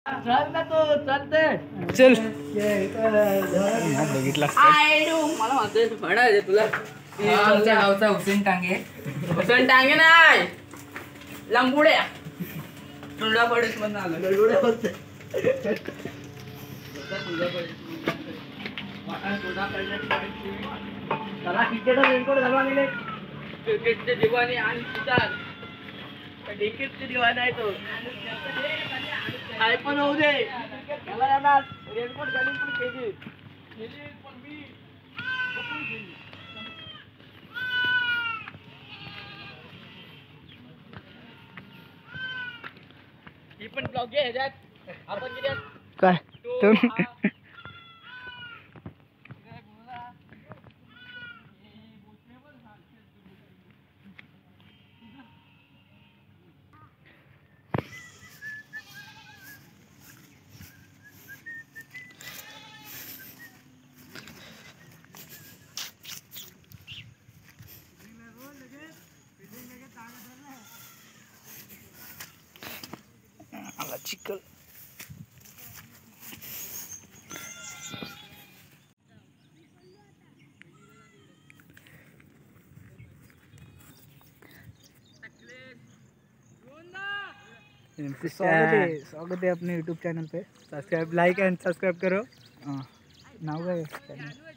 चल ना तू चालते चल बघितला मला म्हणतोय फडायचे तुला आमच्या गावचा हुसेन टांगे. हुसेन टांगे नाही लंबुड्या तुला पडेस म्हणून आलं गडगडे होते त्याला क्रिकेट रेनकोट घालवा गेले क्रिकेटचे दिवाणी आणि सुतार क्रिकेटचे दिवाण आहे तो काय पण होऊ दे त्याला येणार रेनकोट घालून पण खेळली पण मी ही पण ब्लॉग घे ह्याच्यात आपण किती काय चिकल स्वागत है अपने यूट्यूब चैनल पे. सब्सक्राइब लाइक एंड सब्सक्राइब करो. नाव काय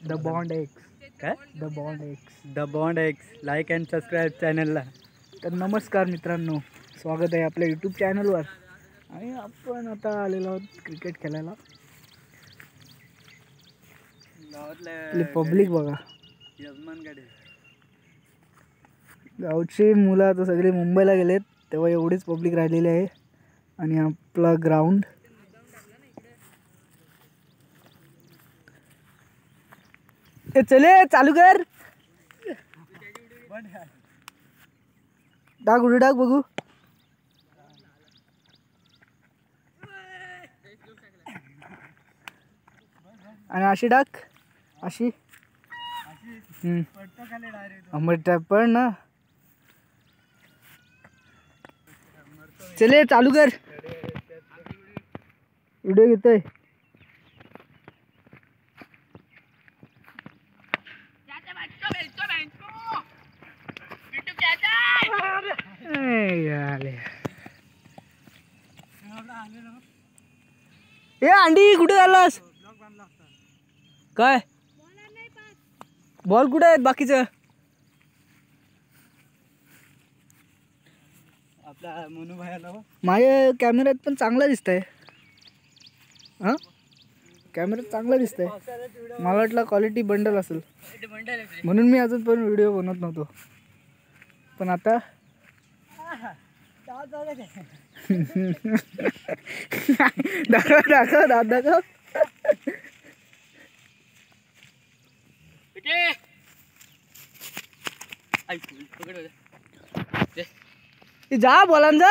द बॉन्ड एक्स. काय the bond x like end subscribe चॅनलला. तर नमस्कार मित्रांनो, स्वागत आहे आपल्या यूट्यूब चॅनलवर. आणि आपण आता आलेलो आहोत क्रिकेट खेळायला. गावातले पब्लिक बघा, गावची मुलं आता सगळे मुंबईला गेलेत, तेव्हा एवढीच पब्लिक राहिलेली आहे. आणि आपला ग्राउंड चले चालू कर. डाग उडी डाग बघू. आणि अशी डाक अशी पण ना. चले चालू कर. व्हिडिओ घेतोय. ए अंडी कुठे झालास काय. बॉल कुठे आहेत बाकीचं. आपला मनू भाई माझ्या कॅमेऱ्यात पण चांगला दिसतंय. हां कॅमेऱ्यात चांगला दिसतंय. मला वाटलं क्वालिटी बंडल असेल म्हणून मी अजून पण व्हिडिओ बनवत नव्हतो. पण आता दाखव दाखव दाद दाखव. जा बोला जा.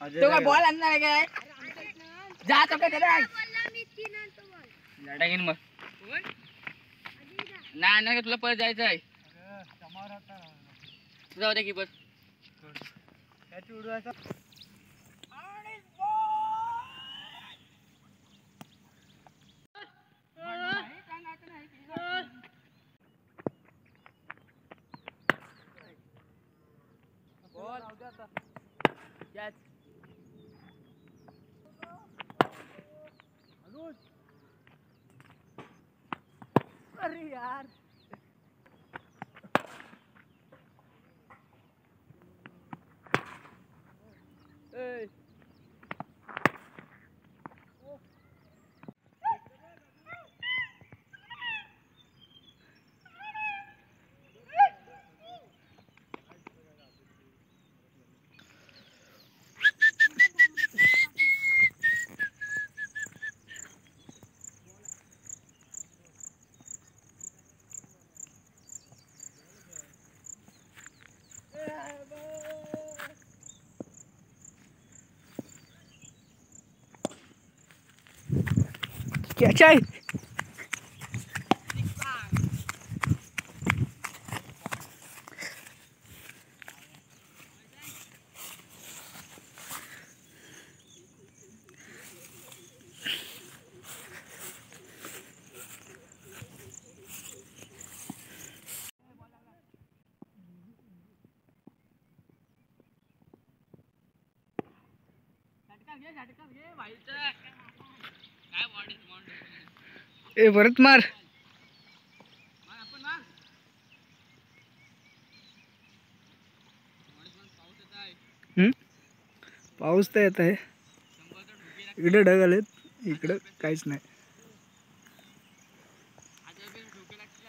तो काय बॉल आणणार आहे काय. जा तो काय मग नाही तुला परत जायचं आहे. जाऊ दे की बस. अरे यार क्या चाय. ए परत मार. पाऊस तर येत आहे. इकडे ढग आलेत, इकडं काहीच नाही.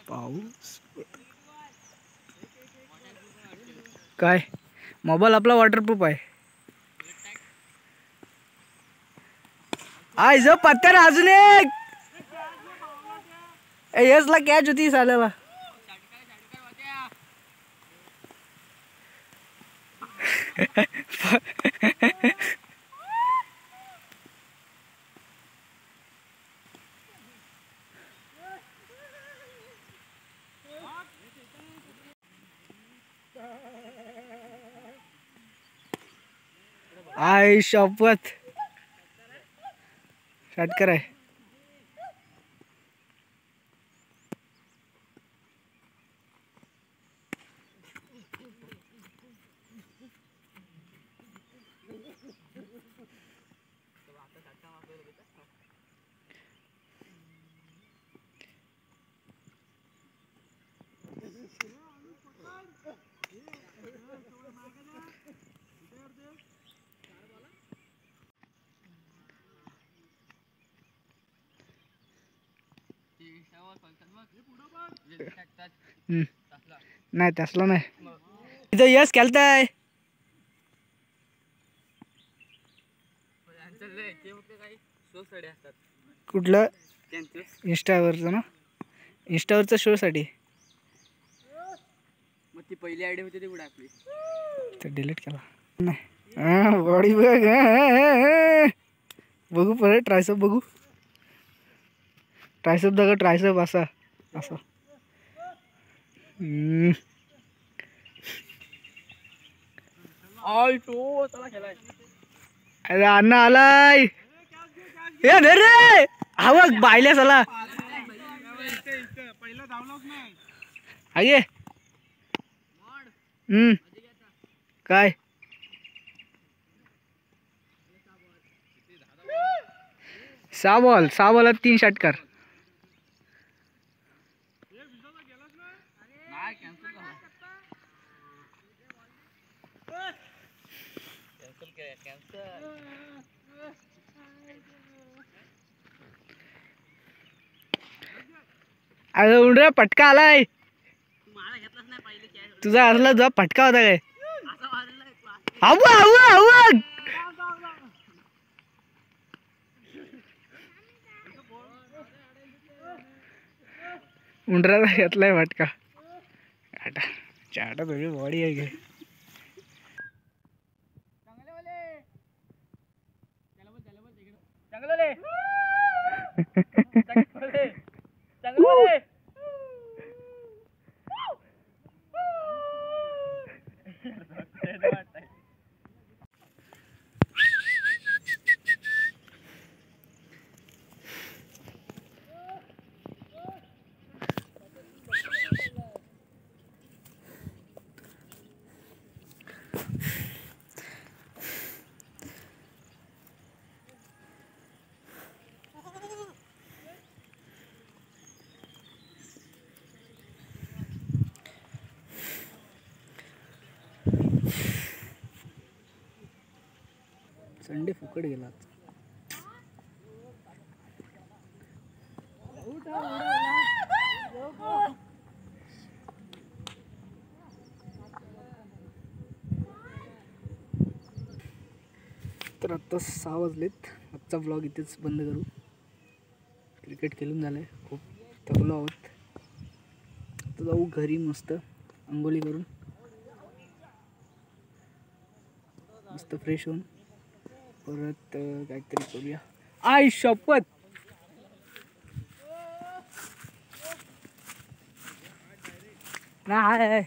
पाऊस काय मोबाईल आपला वॉटरप्रूफ आहे. आय जो पत्त्यार अजून एक येसला कॅच होती साल्याला. आय शपथ षटकर आहे. नाही तसला नाही. इथं यस खेळताय कुठलं इंस्टावरचं ना. इंस्टावरच्या शो साठी मग ती पहिली आयडी होती ती कुठे आपली तर डिलीट केला. नाही बॉडी बघ. बघू परत ट्रायसप बघू. ट्रायसप दाखव. ट्रायसप असा असा. अरे अण्णा आलाय. ए रे हवा बायल्या चला आगे. काय 6 बॉल 3 षटकार. अरे उंडरा पटका आलाय तुझा. असला तुझा पटका होता काय. हवा हवा हवा उंडराचा घेतलाय फटका. चाटा तुझी बॉडी आहे काय. संडे फुकट गेला. तर आता 6 वाजलेत. आजचा व्लॉग इथेच बंद करू. क्रिकेट खेळून झालंय. खूप थकलो आहोत. आता जाऊ घरी मस्त अंघोळी करून मस्त फ्रेश होऊन परत काहीतरी करूया. आय शपथ नाही